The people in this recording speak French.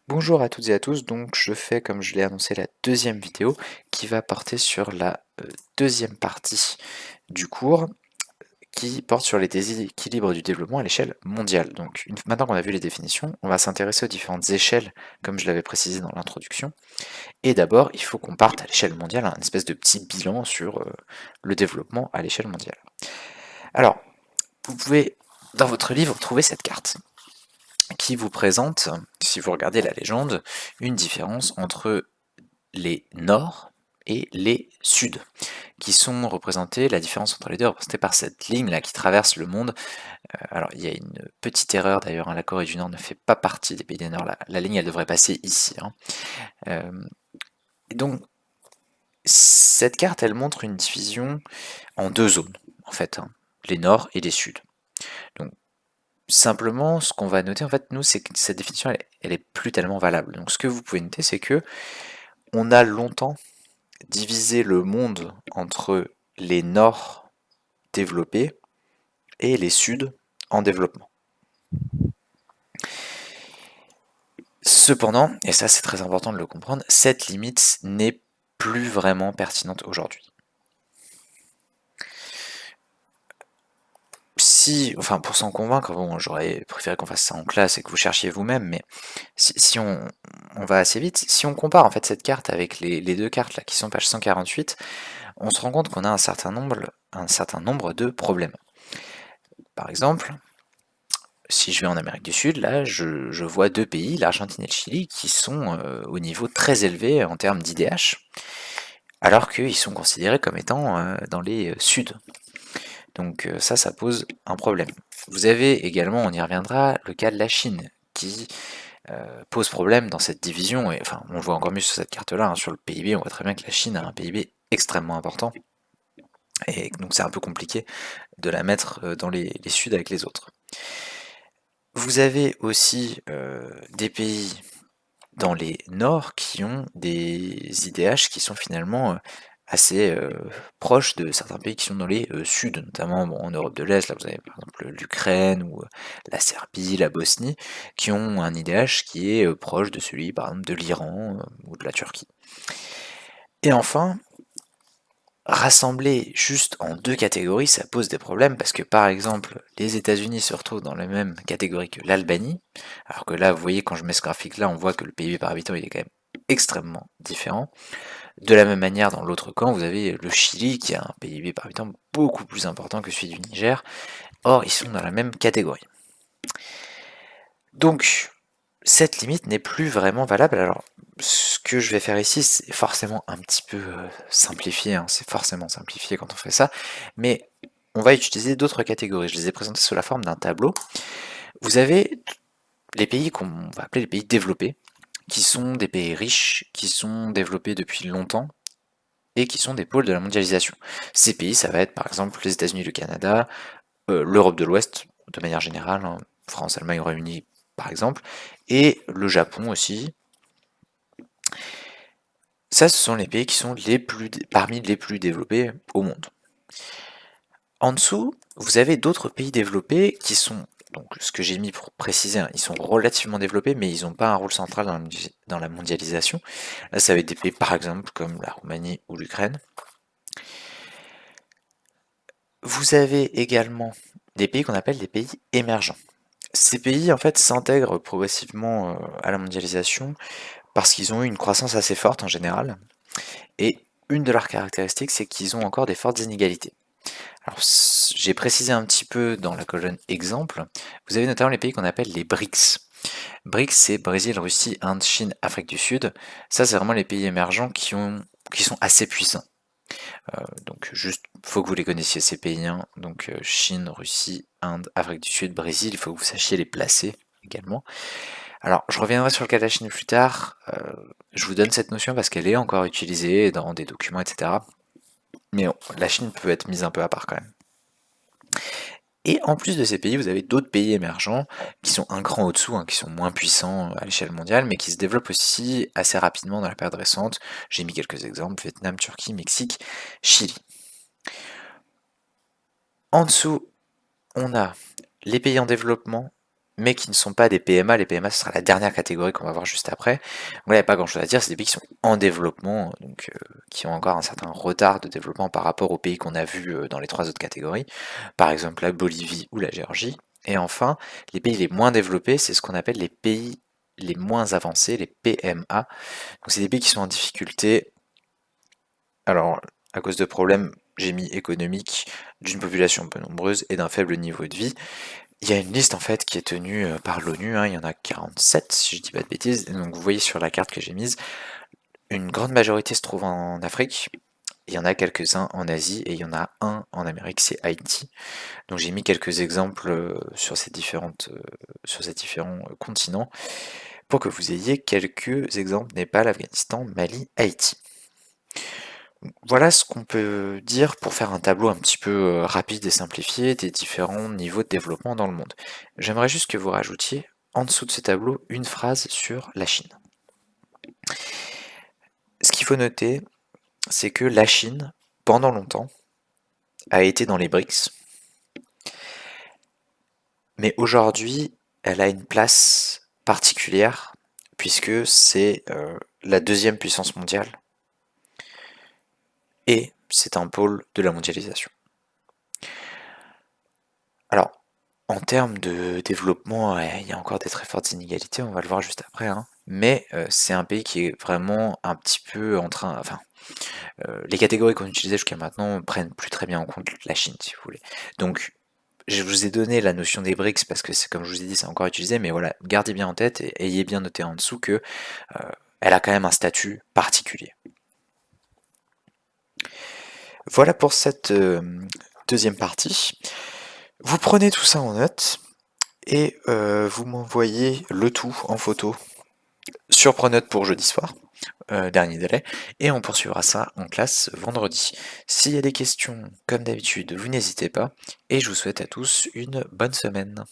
Bonjour à toutes et à tous, donc je fais comme je l'ai annoncé la deuxième vidéo qui va porter sur la deuxième partie du cours qui porte sur les déséquilibres du développement à l'échelle mondiale. Donc maintenant qu'on a vu les définitions, on va s'intéresser aux différentes échelles comme je l'avais précisé dans l'introduction. Et d'abord, il faut qu'on parte à l'échelle mondiale, un espèce de petit bilan sur le développement à l'échelle mondiale. Alors, vous pouvez dans votre livre trouver cette carte qui vous présente, si vous regardez la légende, une différence entre les nords et les suds, qui sont représentés, la différence entre les deux est représentée par cette ligne là qui traverse le monde. Alors il y a une petite erreur d'ailleurs, la Corée du Nord ne fait pas partie des pays du Nord, la ligne elle devrait passer ici. Et donc cette carte elle montre une division en deux zones, en fait, les nords et les suds. Donc simplement, ce qu'on va noter, en fait, nous, c'est que cette définition, elle est plus tellement valable. Donc, ce que vous pouvez noter, c'est que on a longtemps divisé le monde entre les nords développés et les suds en développement. Cependant, et ça c'est très important de le comprendre, cette limite n'est plus vraiment pertinente aujourd'hui. Enfin pour s'en convaincre, bon, j'aurais préféré qu'on fasse ça en classe et que vous cherchiez vous-même, mais si on va assez vite, si on compare en fait cette carte avec les deux cartes là qui sont page 148, on se rend compte qu'on a un certain nombre de problèmes. Par exemple, si je vais en Amérique du Sud, là, je vois deux pays, l'Argentine et le Chili, qui sont au niveau très élevé en termes d'IDH, alors qu'ils sont considérés comme étant dans les suds. Donc ça pose un problème. Vous avez également, on y reviendra, le cas de la Chine, qui pose problème dans cette division, et enfin, on le voit encore mieux sur cette carte-là, sur le PIB, on voit très bien que la Chine a un PIB extrêmement important, et donc c'est un peu compliqué de la mettre dans les suds avec les autres. Vous avez aussi des pays dans les nords qui ont des IDH qui sont finalement assez proches de certains pays qui sont dans les suds, notamment en Europe de l'Est, là vous avez par exemple l'Ukraine ou la Serbie, la Bosnie, qui ont un IDH qui est proche de celui par exemple de l'Iran ou de la Turquie. Et enfin, rassembler juste en deux catégories, ça pose des problèmes parce que par exemple, les États-Unis se retrouvent dans la même catégorie que l'Albanie, alors que là, vous voyez, quand je mets ce graphique-là, on voit que le PIB par habitant il est quand même extrêmement différent. De la même manière, dans l'autre camp, vous avez le Chili qui a un PIB par habitant beaucoup plus important que celui du Niger. Or, ils sont dans la même catégorie. Donc, cette limite n'est plus vraiment valable. Alors, ce que je vais faire ici, c'est forcément un petit peu simplifié, c'est forcément simplifié quand on fait ça, mais on va utiliser d'autres catégories. Je les ai présentées sous la forme d'un tableau. Vous avez les pays qu'on va appeler les pays développés, qui sont des pays riches, qui sont développés depuis longtemps, et qui sont des pôles de la mondialisation. Ces pays, ça va être par exemple les États-Unis, le Canada, l'Europe de l'Ouest, de manière générale, France, Allemagne, Royaume-Uni par exemple, et le Japon aussi. Ça, ce sont les pays qui sont parmi les plus développés au monde. En dessous, vous avez d'autres pays développés qui sont, donc ce que j'ai mis pour préciser, ils sont relativement développés, mais ils n'ont pas un rôle central dans la mondialisation. Là, ça va être des pays par exemple comme la Roumanie ou l'Ukraine. Vous avez également des pays qu'on appelle des pays émergents. Ces pays en fait s'intègrent progressivement à la mondialisation parce qu'ils ont eu une croissance assez forte en général, et une de leurs caractéristiques c'est qu'ils ont encore des fortes inégalités. Alors j'ai précisé un petit peu dans la colonne exemple, vous avez notamment les pays qu'on appelle les BRICS. BRICS c'est Brésil, Russie, Inde, Chine, Afrique du Sud. Ça c'est vraiment les pays émergents qui sont assez puissants. Donc juste, faut que vous les connaissiez ces pays, donc Chine, Russie, Inde, Afrique du Sud, Brésil, il faut que vous sachiez les placer également. Alors je reviendrai sur le cas de la Chine plus tard, je vous donne cette notion parce qu'elle est encore utilisée dans des documents, etc. Mais la Chine peut être mise un peu à part quand même. Et en plus de ces pays, vous avez d'autres pays émergents qui sont un cran au-dessous, qui sont moins puissants à l'échelle mondiale, mais qui se développent aussi assez rapidement dans la période récente. J'ai mis quelques exemples, Vietnam, Turquie, Mexique, Chili. En dessous, on a les pays en développement mais qui ne sont pas des PMA. Les PMA, ce sera la dernière catégorie qu'on va voir juste après. Donc là, il n'y a pas grand chose à dire, c'est des pays qui sont en développement, donc qui ont encore un certain retard de développement par rapport aux pays qu'on a vus dans les 3 autres catégories, par exemple la Bolivie ou la Géorgie. Et enfin, les pays les moins développés, c'est ce qu'on appelle les pays les moins avancés, les PMA. Donc c'est des pays qui sont en difficulté, alors à cause de problèmes, j'ai mis économiques, d'une population peu nombreuse et d'un faible niveau de vie. Il y a une liste en fait qui est tenue par l'ONU, hein, il y en a 47 si je dis pas de bêtises, donc vous voyez sur la carte que j'ai mise, une grande majorité se trouve en Afrique, il y en a quelques-uns en Asie et il y en a un en Amérique, c'est Haïti. Donc j'ai mis quelques exemples sur sur ces différents continents pour que vous ayez quelques exemples: Népal, Afghanistan, Mali, Haïti. Voilà ce qu'on peut dire pour faire un tableau un petit peu rapide et simplifié des différents niveaux de développement dans le monde. J'aimerais juste que vous rajoutiez en dessous de ce tableau une phrase sur la Chine. Ce qu'il faut noter, c'est que la Chine, pendant longtemps, a été dans les BRICS, mais aujourd'hui, elle a une place particulière puisque c'est la deuxième puissance mondiale et c'est un pôle de la mondialisation. Alors, en termes de développement, il y a encore des très fortes inégalités, on va le voir juste après, hein, mais c'est un pays qui est vraiment un petit peu en train, enfin, les catégories qu'on utilisait jusqu'à maintenant prennent plus très bien en compte la Chine, si vous voulez. Donc, je vous ai donné la notion des BRICS parce que c'est comme je vous ai dit, c'est encore utilisé, mais voilà, gardez bien en tête et ayez bien noté en dessous que elle a quand même un statut particulier. Voilà pour cette deuxième partie. Vous prenez tout ça en note et vous m'envoyez le tout en photo sur Pronote pour jeudi soir, dernier délai, et on poursuivra ça en classe vendredi. S'il y a des questions, comme d'habitude, vous n'hésitez pas, et je vous souhaite à tous une bonne semaine.